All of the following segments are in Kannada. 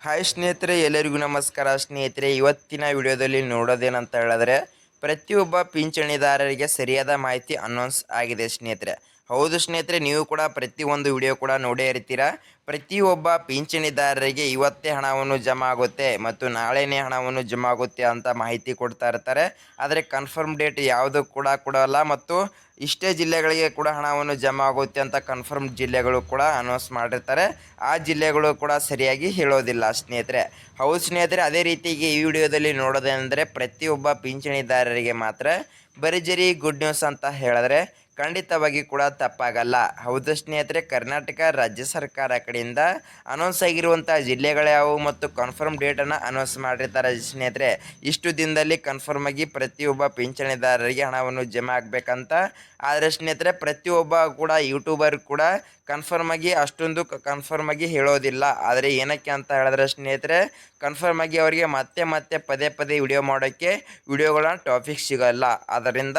ಹಾಯ್ ಸ್ನೇಹಿತರೆ, ಎಲ್ಲರಿಗೂ ನಮಸ್ಕಾರ. ಸ್ನೇಹಿತರೆ, ಇವತ್ತಿನ ವಿಡಿಯೋದಲ್ಲಿ ನೋಡೋದೇನಂತ ಹೇಳಿದ್ರೆ ಪ್ರತಿಯೊಬ್ಬ ಪಿಂಚಣಿದಾರರಿಗೆ ಸರಿಯಾದ ಮಾಹಿತಿ ಅನೌನ್ಸ್ ಆಗಿದೆ ಸ್ನೇಹಿತರೆ. ಹೌದು ಸ್ನೇಹಿತರೆ, ನೀವು ಕೂಡ ಪ್ರತಿಯೊಂದು ವಿಡಿಯೋ ಕೂಡ ನೋಡೇ ಇರ್ತೀರಾ. ಪ್ರತಿಯೊಬ್ಬ ಪಿಂಚಣಿದಾರರಿಗೆ ಇವತ್ತೇ ಹಣವನ್ನು ಜಮಾ ಆಗುತ್ತೆ ಮತ್ತು ನಾಳೆನೇ ಹಣವನ್ನು ಜಮಾ ಆಗುತ್ತೆ ಅಂತ ಮಾಹಿತಿ ಕೊಡ್ತಾ ಇರ್ತಾರೆ. ಆದರೆ ಕನ್ಫರ್ಮ್ ಡೇಟ್ ಯಾವುದು ಕೂಡ ಕೊಡಲ್ಲ ಮತ್ತು ಇಷ್ಟೇ ಜಿಲ್ಲೆಗಳಿಗೆ ಕೂಡ ಹಣವನ್ನು ಜಮಾ ಆಗುತ್ತೆ ಅಂತ ಕನ್ಫರ್ಮ್ ಜಿಲ್ಲೆಗಳು ಕೂಡ ಅನೌನ್ಸ್ ಮಾಡಿರ್ತಾರೆ. ಆ ಜಿಲ್ಲೆಗಳು ಕೂಡ ಸರಿಯಾಗಿ ಹೇಳೋದಿಲ್ಲ ಸ್ನೇಹಿತರೆ. ಹೌದು ಸ್ನೇಹಿತರೆ, ಅದೇ ರೀತಿಗೆ ಈ ವಿಡಿಯೋದಲ್ಲಿ ನೋಡೋದೇನೆಂದರೆ ಪ್ರತಿಯೊಬ್ಬ ಪಿಂಚಣಿದಾರರಿಗೆ ಮಾತ್ರ ಭರ್ಜರಿ ಗುಡ್ ನ್ಯೂಸ್ ಅಂತ ಹೇಳಿದ್ರೆ ಖಂಡಿತವಾಗಿ ಕೂಡ ತಪ್ಪಾಗಲ್ಲ. ಹೌದು ಸ್ನೇಹಿತರೆ, ಕರ್ನಾಟಕ ರಾಜ್ಯ ಸರ್ಕಾರ ಕಡೆಯಿಂದ ಅನೌನ್ಸ್ ಆಗಿರುವಂಥ ಜಿಲ್ಲೆಗಳ್ಯಾವು ಮತ್ತು ಕನ್ಫರ್ಮ್ ಡೇಟನ್ನು ಅನೌನ್ಸ್ ಮಾಡಿರ್ತಾರೆ ಸ್ನೇಹಿತರೆ. ಇಷ್ಟು ದಿನದಲ್ಲಿ ಕನ್ಫರ್ಮ್ ಆಗಿ ಪ್ರತಿಯೊಬ್ಬ ಪಿಂಚಣಿದಾರರಿಗೆ ಹಣವನ್ನು ಜಮಾ ಆಗಬೇಕಂತ. ಆದರೆ ಸ್ನೇಹಿತರೆ, ಪ್ರತಿಯೊಬ್ಬ ಕೂಡ ಯೂಟ್ಯೂಬರ್ ಕೂಡ ಕನ್ಫರ್ಮ್ ಆಗಿ ಅಷ್ಟೊಂದು ಕನ್ಫರ್ಮ್ ಆಗಿ ಹೇಳೋದಿಲ್ಲ. ಆದರೆ ಏನಕ್ಕೆ ಅಂತ ಹೇಳಿದ್ರೆ ಸ್ನೇಹಿತರೆ, ಕನ್ಫರ್ಮ್ ಆಗಿ ಅವರಿಗೆ ಮತ್ತೆ ಪದೇ ಪದೇ ವಿಡಿಯೋ ಮಾಡೋಕ್ಕೆ ವಿಡಿಯೋಗಳ ಟಾಪಿಕ್ ಸಿಗಲ್ಲ. ಆದ್ದರಿಂದ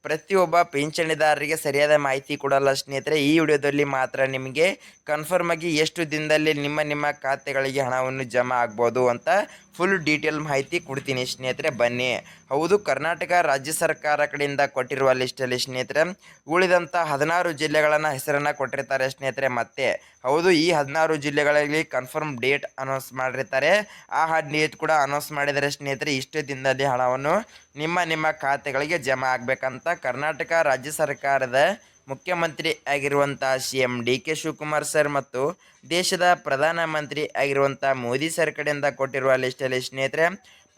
ಪ್ರತಿಯೊಬ್ಬ ಪಿಂಚಣಿದಾರರಿಗೆ ಸರಿಯಾದ ಮಾಹಿತಿ ಕೊಡಲ್ಲ ಸ್ನೇಹಿತರೆ. ಈ ವಿಡಿಯೋದಲ್ಲಿ ಮಾತ್ರ ನಿಮಗೆ ಕನ್ಫರ್ಮ್ ಆಗಿ ಎಷ್ಟು ದಿನದಲ್ಲಿ ನಿಮ್ಮ ಖಾತೆಗಳಿಗೆ ಹಣವನ್ನು ಜಮಾ ಆಗ್ಬೋದು ಅಂತ ಫುಲ್ ಡೀಟೇಲ್ ಮಾಹಿತಿ ಕೊಡ್ತೀನಿ ಸ್ನೇಹಿತರೆ, ಬನ್ನಿ. ಹೌದು, ಕರ್ನಾಟಕ ರಾಜ್ಯ ಸರ್ಕಾರ ಕಡೆಯಿಂದ ಕೊಟ್ಟಿರುವ ಲಿಸ್ಟಲ್ಲಿ ಸ್ನೇಹಿತರೆ ಉಳಿದಂಥ 16 ಜಿಲ್ಲೆಗಳನ್ನು ಹೆಸರನ್ನು ಕೊಟ್ಟಿರ್ತಾರೆ ಸ್ನೇಹಿತರೆ. ಮತ್ತೆ ಹೌದು, ಈ 16 ಜಿಲ್ಲೆಗಳಲ್ಲಿ ಕನ್ಫರ್ಮ್ ಡೇಟ್ ಅನೌನ್ಸ್ ಮಾಡಿರ್ತಾರೆ. ಆ ಡೇಟ್ ಕೂಡ ಅನೌನ್ಸ್ ಮಾಡಿದರೆ ಸ್ನೇಹಿತರೆ ಇಷ್ಟು ದಿನದಲ್ಲಿ ಹಣವನ್ನು ನಿಮ್ಮ ಖಾತೆಗಳಿಗೆ ಜಮಾ ಆಗಬೇಕಂತ ಕರ್ನಾಟಕ ರಾಜ್ಯ ಸರ್ಕಾರದ ಮುಖ್ಯಮಂತ್ರಿ ಆಗಿರುವಂಥ CM DK ಶಿವಕುಮಾರ್ ಸರ್ ಮತ್ತು ದೇಶದ ಪ್ರಧಾನಮಂತ್ರಿ ಆಗಿರುವಂಥ ಮೋದಿ ಸರ್ ಕಡೆಯಿಂದ ಕೊಟ್ಟಿರುವ ಲಿಸ್ಟಲ್ಲಿ ಸ್ನೇಹಿತರೆ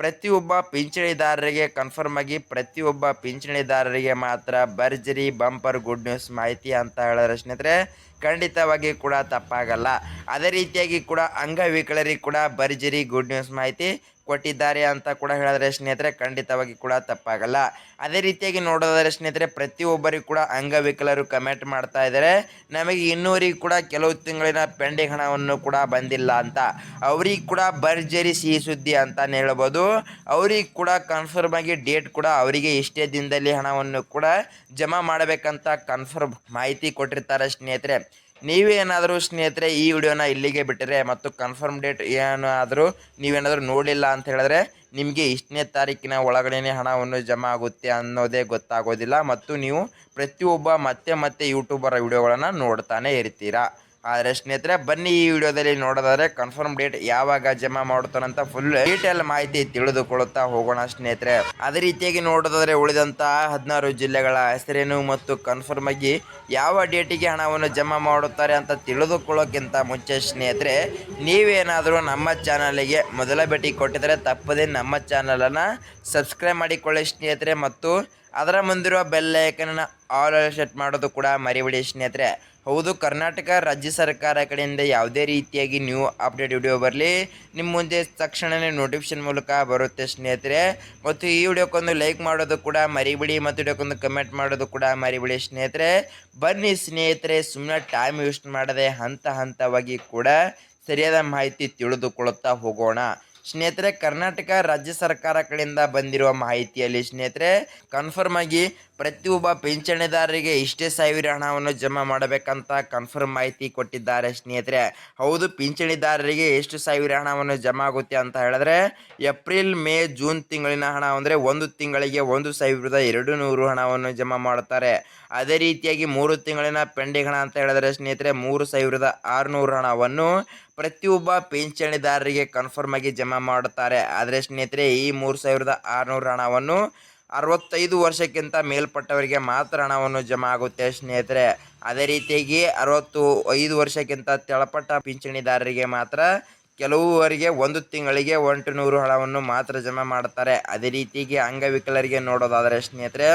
ಪ್ರತಿಯೊಬ್ಬ ಪಿಂಚಣಿದಾರರಿಗೆ ಕನ್ಫರ್ಮ್ ಆಗಿ ಪ್ರತಿಯೊಬ್ಬ ಪಿಂಚಣಿದಾರರಿಗೆ ಮಾತ್ರ ಭರ್ಜರಿ ಬಂಪರ್ ಗುಡ್ ನ್ಯೂಸ್ ಮಾಹಿತಿ ಅಂತ ಹೇಳಿದ್ರೆ ಸ್ನೇಹಿತರೆ ಖಂಡಿತವಾಗಿ ಕೂಡ ತಪ್ಪಾಗಲ್ಲ. ಅದೇ ರೀತಿಯಾಗಿ ಕೂಡ ಅಂಗವಿಕಲರಿಗೆ ಕೂಡ ಭರ್ಜರಿ ಗುಡ್ ನ್ಯೂಸ್ ಮಾಹಿತಿ ಕೊಟ್ಟಿದ್ದಾರೆ ಅಂತ ಕೂಡ ಹೇಳಿದ್ರೆ ಸ್ನೇಹಿತರೆ ಖಂಡಿತವಾಗಿ ಕೂಡ ತಪ್ಪಾಗಲ್ಲ. ಅದೇ ರೀತಿಯಾಗಿ ನೋಡೋದಾದ್ರೆ ಸ್ನೇಹಿತರೆ ಪ್ರತಿಯೊಬ್ಬರಿಗೂ ಕೂಡ ಅಂಗವಿಕಲರು ಕಮೆಂಟ್ ಮಾಡ್ತಾ ಇದ್ದಾರೆ, ನಮಗೆ ಇನ್ನೂರಿಗೆ ಕೂಡ ಕೆಲವು ತಿಂಗಳಿನ ಪೆಂಡಿಂಗ್ ಹಣವನ್ನು ಕೂಡ ಬಂದಿಲ್ಲ ಅಂತ. ಅವ್ರಿಗೆ ಕೂಡ ಭರ್ಜರಿ ಸಿಹಿ ಸುದ್ದಿ ಅಂತಾನೆ ಹೇಳ್ಬೋದು. ಅವ್ರಿಗೆ ಕೂಡ ಕನ್ಫರ್ಮ್ ಆಗಿ ಡೇಟ್ ಕೂಡ ಅವರಿಗೆ ಇಷ್ಟೇ ದಿನದಲ್ಲಿ ಹಣವನ್ನು ಕೂಡ ಜಮಾ ಮಾಡಬೇಕಂತ ಕನ್ಫರ್ಮ್ ಮಾಹಿತಿ ಕೊಟ್ಟಿರ್ತಾರೆ ಸ್ನೇಹಿತರೆ. ನೀವೇನಾದರೂ ಸ್ನೇಹಿತರೆ ಈ ವಿಡಿಯೋನ ಇಲ್ಲಿಗೆ ಬಿಟ್ಟರೆ ಮತ್ತು ಕನ್ಫರ್ಮ್ ಡೇಟ್ ಏನಾದರೂ ನೀವೇನಾದರೂ ನೋಡಲಿಲ್ಲ ಅಂತ ಹೇಳಿದ್ರೆ ನಿಮಗೆ ಇಷ್ಟನೇ ತಾರೀಕಿನ ಒಳಗಡೆ ಹಣವನ್ನು ಜಮಾ ಆಗುತ್ತೆ ಅನ್ನೋದೇ ಗೊತ್ತಾಗೋದಿಲ್ಲ ಮತ್ತು ನೀವು ಪ್ರತಿಯೊಬ್ಬ ಮತ್ತೆ ಯೂಟ್ಯೂಬರ್ ವಿಡಿಯೋಗಳನ್ನು ನೋಡ್ತಾನೆ ಇರ್ತೀರಾ. ಆದರೆ ಸ್ನೇಹಿತರೆ ಬನ್ನಿ, ಈ ವಿಡಿಯೋದಲ್ಲಿ ನೋಡೋದಾದ್ರೆ ಕನ್ಫರ್ಮ್ ಡೇಟ್ ಯಾವಾಗ ಜಮಾ ಮಾಡುತ್ತಾರಂತ ಫುಲ್ ಡೀಟೇಲ್ ಮಾಹಿತಿ ತಿಳಿದುಕೊಳ್ಳುತ್ತಾ ಹೋಗೋಣ ಸ್ನೇಹಿತರೆ. ಅದೇ ರೀತಿಯಾಗಿ ನೋಡೋದಾದ್ರೆ ಉಳಿದಂತಹ 16 ಜಿಲ್ಲೆಗಳ ಹೆಸರೇನು ಮತ್ತು ಕನ್ಫರ್ಮ್ ಆಗಿ ಯಾವ ಡೇಟಿಗೆ ಹಣವನ್ನು ಜಮಾ ಮಾಡುತ್ತಾರೆ ಅಂತ ತಿಳಿದುಕೊಳ್ಳೋಕ್ಕಿಂತ ಮುಂಚೆ ಸ್ನೇಹಿತರೆ ನೀವೇನಾದರೂ ನಮ್ಮ ಚಾನಲ್ಗೆ ಮೊದಲ ಭೇಟಿ ಕೊಟ್ಟಿದ್ರೆ ತಪ್ಪದೆ ನಮ್ಮ ಚಾನಲನ್ನು ಸಬ್ಸ್ಕ್ರೈಬ್ ಮಾಡಿಕೊಳ್ಳಿ ಸ್ನೇಹಿತರೆ ಮತ್ತು ಅದರ ಮುಂದಿರುವ ಬೆಲ್ ಐಕನನ್ನು ಆಲ್ ಸೆಟ್ ಮಾಡೋದು ಕೂಡ ಮರಿಬೇಡಿ ಸ್ನೇಹಿತರೆ. ಹೌದು, ಕರ್ನಾಟಕ ರಾಜ್ಯ ಸರ್ಕಾರ ಕಡೆಯಿಂದ ಯಾವುದೇ ರೀತಿಯಾಗಿ ನ್ಯೂ ಅಪ್ಡೇಟ್ ವಿಡಿಯೋ ಬರಲಿ ನಿಮ್ಮ ಮುಂದೆ ತಕ್ಷಣವೇ ನೋಟಿಫಿಕೇಶನ್ ಮೂಲಕ ಬರುತ್ತೆ ಸ್ನೇಹಿತರೆ. ಮತ್ತು ಈ ವಿಡಿಯೋಕ್ಕೊಂದು ಲೈಕ್ ಮಾಡೋದು ಕೂಡ ಮರಿಬೇಡಿ ಮತ್ತು ವಿಡಿಯೋಕ್ಕೊಂದು ಕಮೆಂಟ್ ಮಾಡೋದು ಕೂಡ ಮರಿಬೇಡಿ ಸ್ನೇಹಿತರೆ. ಬನ್ನಿ ಸ್ನೇಹಿತರೆ, ಸುಮ್ಮನೆ ಟೈಮ್ ವೇಸ್ಟ್ ಮಾಡದೆ ಹಂತವಾಗಿ ಕೂಡ ಸರಿಯಾದ ಮಾಹಿತಿ ತಿಳಿದುಕೊಳ್ಳುತ್ತಾ ಹೋಗೋಣ ಸ್ನೇಹಿತರೆ. ಕರ್ನಾಟಕ ರಾಜ್ಯ ಸರ್ಕಾರ ಕಡೆಯಿಂದ ಬಂದಿರುವ ಮಾಹಿತಿಯಲ್ಲಿ ಸ್ನೇಹಿತರೆ ಕನ್ಫರ್ಮ್ ಆಗಿ ಪ್ರತಿಯೊಬ್ಬ ಪಿಂಚಣಿದಾರರಿಗೆ ಇಷ್ಟೇ ಸಾವಿರ ಹಣವನ್ನು ಜಮಾ ಮಾಡಬೇಕಂತ ಕನ್ಫರ್ಮ್ ಮಾಹಿತಿ ಕೊಟ್ಟಿದ್ದಾರೆ ಸ್ನೇಹಿತರೆ. ಹೌದು, ಪಿಂಚಣಿದಾರರಿಗೆ ಎಷ್ಟು ಸಾವಿರ ಹಣವನ್ನು ಜಮಾ ಆಗುತ್ತೆ ಅಂತ ಹೇಳಿದ್ರೆ ಏಪ್ರಿಲ್ ಮೇ ಜೂನ್ ತಿಂಗಳಿನ ಹಣ ಅಂದರೆ ಒಂದು ತಿಂಗಳಿಗೆ 1,200 ಹಣವನ್ನು ಜಮಾ ಮಾಡುತ್ತಾರೆ. ಅದೇ ರೀತಿಯಾಗಿ 3 ತಿಂಗಳಿನ ಪೆಂಡಿಂಗ್ ಹಣ ಅಂತ ಹೇಳಿದ್ರೆ ಸ್ನೇಹಿತರೆ 3,600 ಹಣವನ್ನು ಪ್ರತಿಯೊಬ್ಬ ಪಿಂಚಣಿದಾರರಿಗೆ ಕನ್ಫರ್ಮ್ ಆಗಿ ಜಮಾ ಮಾಡುತ್ತಾರೆ. ಆದರೆ ಸ್ನೇಹಿತರೆ ಈ 3,600 ಹಣವನ್ನು 65 ವರ್ಷಕ್ಕಿಂತ ಮೇಲ್ಪಟ್ಟವರಿಗೆ ಮಾತ್ರ ಹಣವನ್ನು ಜಮಾ ಆಗುತ್ತೆ ಸ್ನೇಹಿತರೆ. ಅದೇ ರೀತಿಯಾಗಿ 65 ವರ್ಷಕ್ಕಿಂತ ತೆಳಪಟ್ಟ ಪಿಂಚಣಿದಾರರಿಗೆ ಮಾತ್ರ ಕೆಲವರಿಗೆ ಒಂದು ತಿಂಗಳಿಗೆ 100 ಹಣವನ್ನು ಮಾತ್ರ ಜಮಾ ಮಾಡುತ್ತಾರೆ. ಅದೇ ರೀತಿಯಾಗಿ ಅಂಗವಿಕಲರಿಗೆ ನೋಡೋದಾದರೆ ಸ್ನೇಹಿತರೆ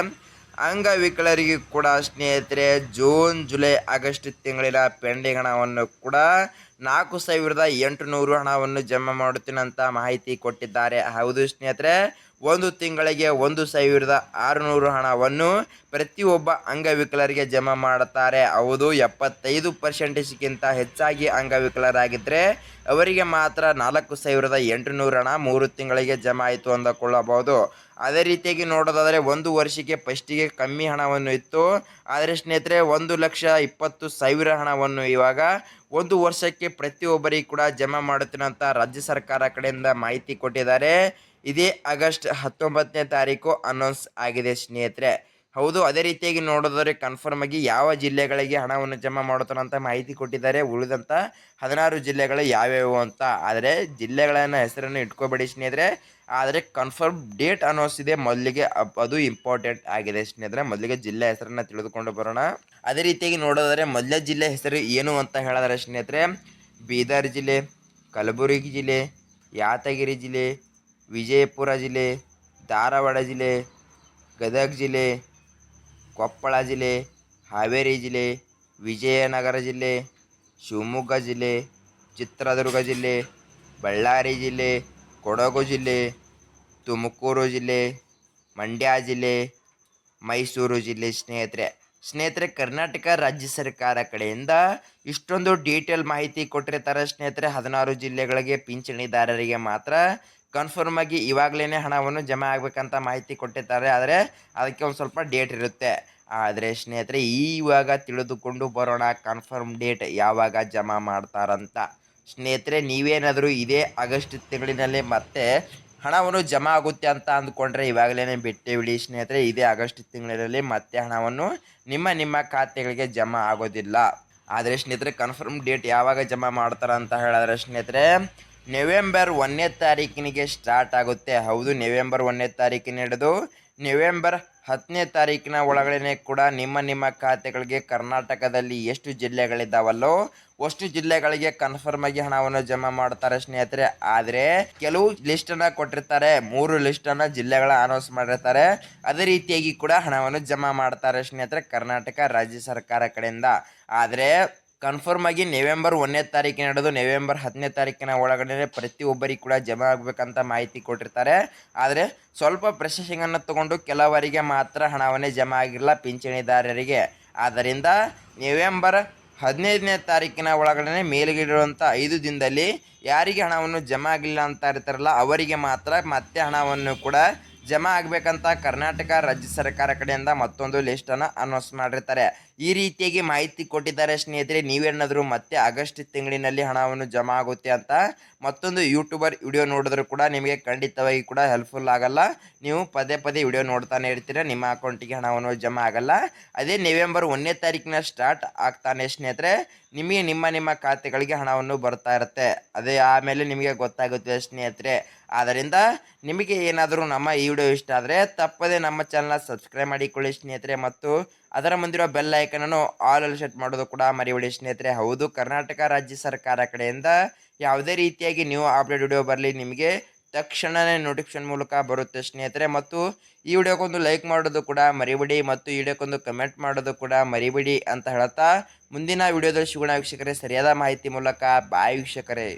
ಅಂಗವಿಕಲರಿಗೆ ಕೂಡ ಸ್ನೇಹಿತರೆ ಜೂನ್ ಜುಲೈ ಆಗಸ್ಟ್ ತಿಂಗಳಿನ ಪೆಂಡಿಂಗ್ ಹಣವನ್ನು ಕೂಡ 4,800 ಹಣವನ್ನು ಜಮಾ ಮಾಡುತ್ತೀನಂತ ಮಾಹಿತಿ ಕೊಟ್ಟಿದ್ದಾರೆ. ಹೌದು ಸ್ನೇಹಿತರೆ, ಒಂದು ತಿಂಗಳಿಗೆ 1,600 ಹಣವನ್ನು ಪ್ರತಿಯೊಬ್ಬ ಅಂಗವಿಕಲರಿಗೆ ಜಮಾ ಮಾಡುತ್ತಾರೆ. ಹೌದು, 75%ಗಿಂತ ಹೆಚ್ಚಾಗಿ ಅಂಗವಿಕಲರಾಗಿದ್ದರೆ ಅವರಿಗೆ ಮಾತ್ರ 4,800 ಹಣ 3 ತಿಂಗಳಿಗೆ ಜಮಾ ಆಯಿತು ಅಂದುಕೊಳ್ಳಬಹುದು. ಅದೇ ರೀತಿಯಾಗಿ ನೋಡೋದಾದರೆ ಒಂದು ವರ್ಷಕ್ಕೆ ಫಸ್ಟಿಗೆ ಕಮ್ಮಿ ಹಣವನ್ನು ಇತ್ತು. ಆದರೆ ಸ್ನೇಹಿತರೆ 1,20,000 ಹಣವನ್ನು ಇವಾಗ ಒಂದು ವರ್ಷಕ್ಕೆ ಪ್ರತಿಯೊಬ್ಬರಿಗೆ ಕೂಡ ಜಮಾ ಮಾಡುತ್ತೇನೆ ಅಂತ ರಾಜ್ಯ ಸರ್ಕಾರ ಕಡೆಯಿಂದ ಮಾಹಿತಿ ಕೊಟ್ಟಿದ್ದಾರೆ. ಇದೇ ಆಗಸ್ಟ್ 19ನೇ ತಾರೀಕು ಅನೌನ್ಸ್ ಆಗಿದೆ ಸ್ನೇಹಿತರೆ. ಹೌದು, ಅದೇ ರೀತಿಯಾಗಿ ನೋಡೋದಾದ್ರೆ ಕನ್ಫರ್ಮ್ ಆಗಿ ಯಾವ ಜಿಲ್ಲೆಗಳಿಗೆ ಹಣವನ್ನು ಜಮಾ ಮಾಡುತ್ತಾನೆ ಅಂತ ಮಾಹಿತಿ ಕೊಟ್ಟಿದ್ದಾರೆ. ಉಳಿದಂಥ 16 ಜಿಲ್ಲೆಗಳು ಯಾವ್ಯಾವು ಅಂತ. ಆದರೆ ಜಿಲ್ಲೆಗಳನ್ನು ಹೆಸರನ್ನು ಇಟ್ಕೋಬೇಡಿ ಸ್ನೇಹಿತರೆ. ಆದರೆ ಕನ್ಫರ್ಮ್ ಡೇಟ್ ಅನೌನ್ಸ್ ಇದೆ ಮೊದಲಿಗೆ, ಅದು ಇಂಪಾರ್ಟೆಂಟ್ ಆಗಿದೆ ಸ್ನೇಹಿತರೆ. ಮೊದಲಿಗೆ ಜಿಲ್ಲೆ ಹೆಸರನ್ನು ತಿಳಿದುಕೊಂಡು ಬರೋಣ. ಅದೇ ರೀತಿಯಾಗಿ ನೋಡೋದಾದರೆ ಮೊದಲನೇ ಜಿಲ್ಲೆ ಹೆಸರು ಏನು ಅಂತ ಹೇಳಿದ್ರೆ ಸ್ನೇಹಿತರೆ, ಬೀದರ್ ಜಿಲ್ಲೆ, ಕಲಬುರಗಿ ಜಿಲ್ಲೆ, ಯಾದಗಿರಿ ಜಿಲ್ಲೆ, ವಿಜಯಪುರ ಜಿಲ್ಲೆ, ಧಾರವಾಡ ಜಿಲ್ಲೆ, ಗದಗ ಜಿಲ್ಲೆ, ಕೊಪ್ಪಳ ಜಿಲ್ಲೆ, ಹಾವೇರಿ ಜಿಲ್ಲೆ, ವಿಜಯನಗರ ಜಿಲ್ಲೆ, ಶಿವಮೊಗ್ಗ ಜಿಲ್ಲೆ, ಚಿತ್ರದುರ್ಗ ಜಿಲ್ಲೆ, ಬಳ್ಳಾರಿ ಜಿಲ್ಲೆ, ಕೊಡಗು ಜಿಲ್ಲೆ, ತುಮಕೂರು ಜಿಲ್ಲೆ, ಮಂಡ್ಯ ಜಿಲ್ಲೆ, ಮೈಸೂರು ಜಿಲ್ಲೆ. ಸ್ನೇಹಿತರೆ ಕರ್ನಾಟಕ ರಾಜ್ಯ ಸರ್ಕಾರ ಕಡೆಯಿಂದ ಇಷ್ಟೊಂದು ಡೀಟೇಲ್ ಮಾಹಿತಿ ಕೊಟ್ಟಿರ್ತಾರೆ ಸ್ನೇಹಿತರೆ. 16 ಜಿಲ್ಲೆಗಳಿಗೆ ಪಿಂಚಣಿದಾರರಿಗೆ ಮಾತ್ರ ಕನ್ಫರ್ಮ್ ಆಗಿ ಇವಾಗಲೇ ಹಣವನ್ನು ಜಮಾ ಆಗಬೇಕಂತ ಮಾಹಿತಿ ಕೊಟ್ಟಿರ್ತಾರೆ. ಆದರೆ ಅದಕ್ಕೆ ಒಂದು ಸ್ವಲ್ಪ ಡೇಟ್ ಇರುತ್ತೆ. ಆದರೆ ಸ್ನೇಹಿತರೆ ಇವಾಗ ತಿಳಿದುಕೊಂಡು ಬರೋಣ ಕನ್ಫರ್ಮ್ ಡೇಟ್ ಯಾವಾಗ ಜಮಾ ಮಾಡ್ತಾರಂತ. ಸ್ನೇಹಿತರೆ ನೀವೇನಾದರೂ ಇದೇ ಆಗಸ್ಟ್ ತಿಂಗಳಿನಲ್ಲಿ ಮತ್ತೆ ಹಣವನ್ನು ಜಮಾ ಆಗುತ್ತೆ ಅಂತ ಅಂದ್ಕೊಂಡ್ರೆ ಇವಾಗಲೇ ಬಿಟ್ಟೇ ಬಿಡಿ ಸ್ನೇಹಿತರೆ. ಇದೇ ಆಗಸ್ಟ್ ತಿಂಗಳಿನಲ್ಲಿ ಮತ್ತೆ ಹಣವನ್ನು ನಿಮ್ಮ ಖಾತೆಗಳಿಗೆ ಜಮಾ ಆಗೋದಿಲ್ಲ. ಆದರೆ ಸ್ನೇಹಿತರೆ ಕನ್ಫರ್ಮ್ ಡೇಟ್ ಯಾವಾಗ ಜಮಾ ಮಾಡ್ತಾರೆ ಅಂತ ಹೇಳಿದ್ರೆ ಸ್ನೇಹಿತರೆ ನವೆಂಬರ್ 1ನೇ ತಾರೀಕಿನಿಗೆ ಸ್ಟಾರ್ಟ್ ಆಗುತ್ತೆ. ಹೌದು, ನವೆಂಬರ್ 1ನೇ ತಾರೀಕಿನ ಹಿಡಿದು ನವೆಂಬರ್ 10ನೇ ತಾರೀಕಿನ ಒಳಗಡೆ ಕೂಡ ನಿಮ್ಮ ಖಾತೆಗಳಿಗೆ ಕರ್ನಾಟಕದಲ್ಲಿ ಎಷ್ಟು ಜಿಲ್ಲೆಗಳಿದ್ದಾವಲ್ಲೋ ಅಷ್ಟು ಜಿಲ್ಲೆಗಳಿಗೆ ಕನ್ಫರ್ಮ್ ಆಗಿ ಹಣವನ್ನು ಜಮಾ ಮಾಡ್ತಾರೆ ಸ್ನೇಹಿತರೆ. ಆದರೆ ಕೆಲವು ಲಿಸ್ಟನ್ನು ಕೊಟ್ಟಿರ್ತಾರೆ, 3 ಲಿಸ್ಟನ್ನು ಜಿಲ್ಲೆಗಳ ಅನೌನ್ಸ್ ಮಾಡಿರ್ತಾರೆ. ಅದೇ ರೀತಿಯಾಗಿ ಕೂಡ ಹಣವನ್ನು ಜಮಾ ಮಾಡ್ತಾರೆ ಸ್ನೇಹಿತರೆ ಕರ್ನಾಟಕ ರಾಜ್ಯ ಸರ್ಕಾರ ಕಡೆಯಿಂದ. ಆದರೆ ಕನ್ಫರ್ಮ್ ಆಗಿ ನವೆಂಬರ್ 1ನೇ ತಾರೀಕಿನ ಹಿಡಿದು ನವೆಂಬರ್ 10ನೇ ತಾರೀಕಿನ ಒಳಗಡೆ ಪ್ರತಿಯೊಬ್ಬರಿಗೆ ಕೂಡ ಜಮಾ ಆಗಬೇಕಂತ ಮಾಹಿತಿ ಕೊಟ್ಟಿರ್ತಾರೆ. ಆದರೆ ಸ್ವಲ್ಪ ಪ್ರೊಸೆಸಿಂಗನ್ನು ತಗೊಂಡು ಕೆಲವರಿಗೆ ಮಾತ್ರ ಹಣವನ್ನೇ ಜಮಾ ಆಗಿಲ್ಲ ಪಿಂಚಣಿದಾರರಿಗೆ. ಆದ್ದರಿಂದ ನವೆಂಬರ್ 15ನೇ ತಾರೀಕಿನ ಒಳಗಡೆ ಮೇಲ್ಗಿರುವಂಥ 5 ದಿನದಲ್ಲಿ ಯಾರಿಗೆ ಹಣವನ್ನು ಜಮಾ ಆಗಿಲ್ಲ ಅಂತ ಇರ್ತಾರಲ್ಲ ಅವರಿಗೆ ಮಾತ್ರ ಮತ್ತೆ ಹಣವನ್ನು ಕೂಡ ಜಮಾ ಆಗಬೇಕಂತ ಕರ್ನಾಟಕ ರಾಜ್ಯ ಸರ್ಕಾರ ಕಡೆಯಿಂದ ಮತ್ತೊಂದು ಲಿಸ್ಟನ್ನು ಅನೌನ್ಸ್ ಮಾಡಿರ್ತಾರೆ. ಈ ರೀತಿಯಾಗಿ ಮಾಹಿತಿ ಕೊಟ್ಟಿದ್ದಾರೆ ಸ್ನೇಹಿತರೆ. ನೀವೇನಾದರೂ ಮತ್ತೆ ಆಗಸ್ಟ್ ತಿಂಗಳಿನಲ್ಲಿ ಹಣವನ್ನು ಜಮಾ ಆಗುತ್ತೆ ಅಂತ ಮತ್ತೊಂದು ಯೂಟ್ಯೂಬರ್ ವಿಡಿಯೋ ನೋಡಿದ್ರು ಕೂಡ ನಿಮಗೆ ಖಂಡಿತವಾಗಿ ಕೂಡ ಹೆಲ್ಪ್ಫುಲ್ ಆಗಲ್ಲ. ನೀವು ಪದೇ ವಿಡಿಯೋ ನೋಡ್ತಾನೆ ಇರ್ತೀರ, ನಿಮ್ಮ ಅಕೌಂಟಿಗೆ ಹಣವನ್ನು ಜಮಾ ಆಗಲ್ಲ. ಅದೇ ನವೆಂಬರ್ 1ನೇ ತಾರೀಕಿನ ಸ್ಟಾರ್ಟ್ ಆಗ್ತಾನೆ ಸ್ನೇಹಿತರೆ ನಿಮಗೆ ನಿಮ್ಮ ಖಾತೆಗಳಿಗೆ ಹಣವನ್ನು ಬರ್ತಾ ಇರುತ್ತೆ. ಅದೇ ಆಮೇಲೆ ನಿಮಗೆ ಗೊತ್ತಾಗುತ್ತೆ ಸ್ನೇಹಿತರೆ. ಆದ್ದರಿಂದ ನಿಮಗೆ ಏನಾದರೂ ನಮ್ಮ ಈ ವಿಡಿಯೋ ಇಷ್ಟ ಆದರೆ ತಪ್ಪದೇ ನಮ್ಮ ಚಾನಲ್ನ ಸಬ್ಸ್ಕ್ರೈಬ್ ಮಾಡಿಕೊಳ್ಳಿ ಸ್ನೇಹಿತರೆ. ಮತ್ತು ಅದರ ಮುಂದಿರೋ ಬೆಲ್ ಐಕನನ್ನು ಆಲ್ ಅಲ್ಲಿ ಸೆಟ್ ಮಾಡೋದು ಕೂಡ ಮರಿಬೇಡಿ ಸ್ನೇಹಿತರೆ. ಹೌದು, ಕರ್ನಾಟಕ ರಾಜ್ಯ ಸರ್ಕಾರ ಕಡೆಯಿಂದ ಯಾವುದೇ ರೀತಿಯಾಗಿ ನೀವು ಅಪ್ಡೇಟ್ ವಿಡಿಯೋ ಬರಲಿ ನಿಮಗೆ ತಕ್ಷಣವೇ ನೋಟಿಫಿಕೇಶನ್ ಮೂಲಕ ಬರುತ್ತೆ ಸ್ನೇಹಿತರೆ. ಮತ್ತು ಈ ವಿಡಿಯೋಕ್ಕೊಂದು ಲೈಕ್ ಮಾಡೋದು ಕೂಡ ಮರಿಬೇಡಿ ಮತ್ತು ಈ ವಿಡಿಯೋಕ್ಕೊಂದು ಕಮೆಂಟ್ ಮಾಡೋದು ಕೂಡ ಮರಿಬೇಡಿ ಅಂತ ಹೇಳ್ತಾ ಮುಂದಿನ ವಿಡಿಯೋದಲ್ಲಿ ಸಿಗೋಣ ವೀಕ್ಷಕರೇ ಸರಿಯಾದ ಮಾಹಿತಿ ಮೂಲಕ. ಬಾಯ್ ವೀಕ್ಷಕರೇ.